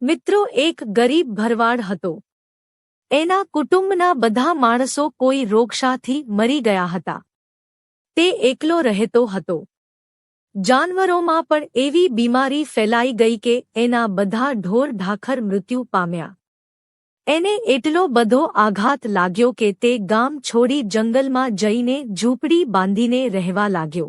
મિત્રો, એક ગરીબ ભરવાડ હતો. એના કુટુંબના બધા માણસો કોઈ રોગશાથી મરી ગયા હતા. તે એકલો રહેતો હતો. જાનવરોમાં પણ એવી બીમારી ફેલાઈ ગઈ કે એના બધા ઢોર ઢાખર મૃત્યુ પામ્યા. એને એટલો બધો આઘાત લાગ્યો કે તે ગામ છોડી જંગલમાં જઈને ઝૂંપડી બાંધીને રહેવા લાગ્યો.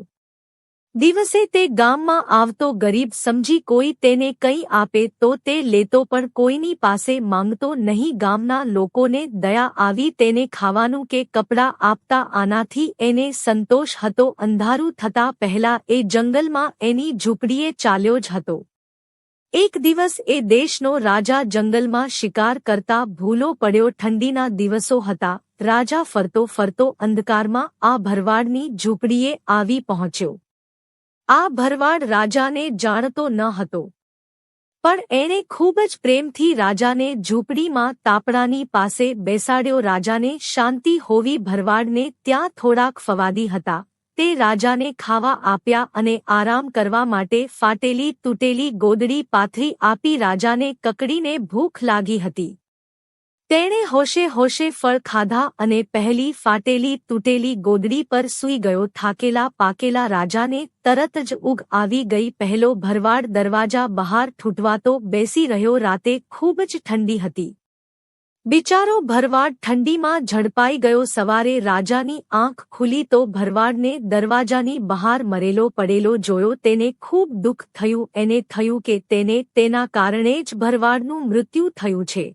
દિવસે તે ગામમાં આવતો ગરીબ સમજી કોઈ તેને કંઈ આપે તો તે લેતો, પણ કોઈની પાસે માંગતો નહીં. ગામના લોકોને દયા આવી તેને ખાવાનું કે કપડાં આપતા. આનાથી એને સંતોષ હતો. અંધારું થતાં પહેલા એ જંગલમાં એની ઝૂંપડીએ ચાલ્યો જ હતો. એક દિવસ એ દેશનો રાજા જંગલમાં શિકાર કરતા ભૂલો પડ્યો. ઠંડીના દિવસો હતા. રાજા ફરતો ફરતો અંધકારમાં આ ભરવાડની ઝૂંપડીએ આવી પહોંચ્યો. આ ભરવાડ રાજાને જાણતો ન હતો, પણ એણે ખૂબ જ પ્રેમથી રાજાને ઝૂંપડીમાં તાપણાની પાસે બેસાડ્યો. રાજાને શાંતિ હોવી ભરવાડને ત્યાં થોડાક ફવાદી હતા. તે રાજાને ખાવા આપ્યા અને આરામ કરવા માટે ફાટેલી તૂટેલી ગોદડી પાથરી આપી. રાજાને કકડીને ભૂખ લાગી હતી. તેણે હોશે હોશે ફળ ખાધા અને પહેલી ફાટેલી તૂટેલી ગોદડી પર સૂઈ ગયો. થાકેલા પાકેલા રાજાને તરત જ ઊંઘ આવી ગઈ. પહેલો ભરવાડ દરવાજા બહાર ઠૂંઠવાતો બેસી રહ્યો. રાતે ખૂબ જ ઠંડી હતી. બિચારો ભરવાડ ઠંડીમાં ઝડપાઈ ગયો. સવારે રાજાની આંખ ખુલી તો ભરવાડને દરવાજાની બહાર મરેલો પડેલો જોયો. તેને ખૂબ દુઃખ થયું. એને થયું કે તેના કારણે જ ભરવાડનું મૃત્યુ થયું છે.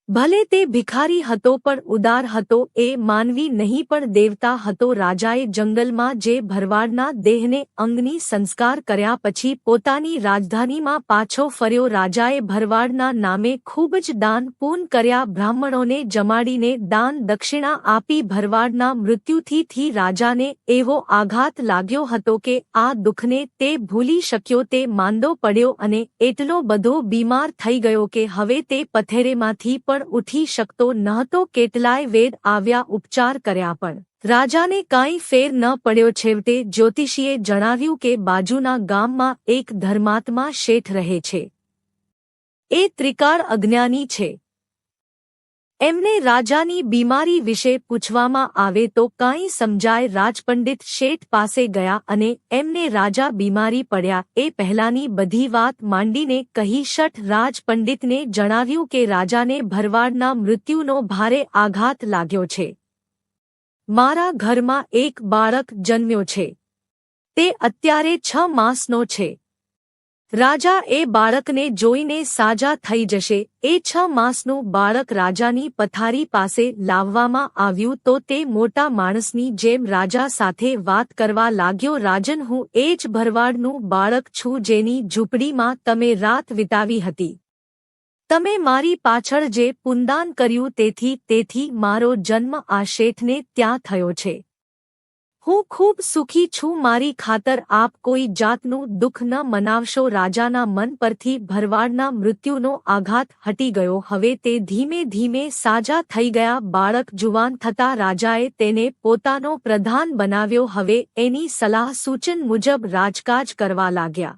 ભલે તે ભિખારી હતો પણ ઉદાર હતો. એ માનવી નહીં પણ દેવતા હતો. રાજાએ જંગલમાં જે ભરવાડના દેહને અંગની સંસ્કાર કર્યા પછી પોતાની રાજધાનીમાં પાછો ફર્યો. રાજાએ ભરવાડના નામે ખૂબ જ દાન પૂન કર્યા. બ્રાહ્મણોને જમાડીને દાન દક્ષિણા આપી. ભરવાડના મૃત્યુથી રાજાને એવો આઘાત લાગ્યો હતો કે આ દુઃખને તે ભૂલી શક્યો. તે માંદો પડ્યો અને એટલો બધો બીમાર થઈ ગયો કે હવે તે પથેરેમાંથી પણ ઉઠી શકતો નહોતો. કેટલાય વેદ આવ્યા, ઉપચાર કર્યા, પણ રાજાને કાંઈ ફેર ન પડ્યો. છેવટે જ્યોતિષીએ જણાવ્યું કે બાજુના ગામમાં એક ધર્માત્મા શેઠ રહે છે. એ ત્રિકાળ અજ્ઞાની છે. એમને રાજાની બીમારી વિશે પૂછવામાં આવે તો કાંઈ સમજાય. રાજપંડિત શેઠ પાસે ગયા અને એમને રાજા બીમારી પડ્યા એ પહેલાની બધી વાત માંડીને કહી. શઠ રાજપંડિતને જણાવ્યું કે રાજાને ભરવાડના મૃત્યુનો ભારે આઘાત લાગ્યો છે. મારા ઘરમાં એક બાળક જન્મ્યો છે. તે અત્યારે 6 માસનો છે. રાજા એ બાળકને જોઈને સાજા થઈ જશે. એ 6 માસનું બાળક રાજાની પથારી પાસે લાવવામાં આવ્યું તો તે મોટા માણસની જેમ રાજા સાથે વાત કરવા લાગ્યો. રાજન, હું એ જ ભરવાડનું બાળક છું જેની ઝૂંપડીમાં તમે રાત વિતાવી હતી. તમે મારી પાછળ જે પુણ્યદાન કર્યું તેથી મારો જન્મ આ શેઠને ત્યાં થયો છે. હું ખૂબ સુખી છું. મારી ખાતર આપ કોઈ જાતનું દુઃખ ન મનાવશો. રાજાના મન પરથી ભરવાડના મૃત્યુનો આઘાત હટી ગયો. હવે તે ધીમે ધીમે સાજા થઈ ગયા. બાળક જુવાન થતાં રાજાએ તેને પોતાનો પ્રધાન બનાવ્યો. હવે એની સલાહ સૂચન મુજબ રાજકાજ કરવા લાગ્યા.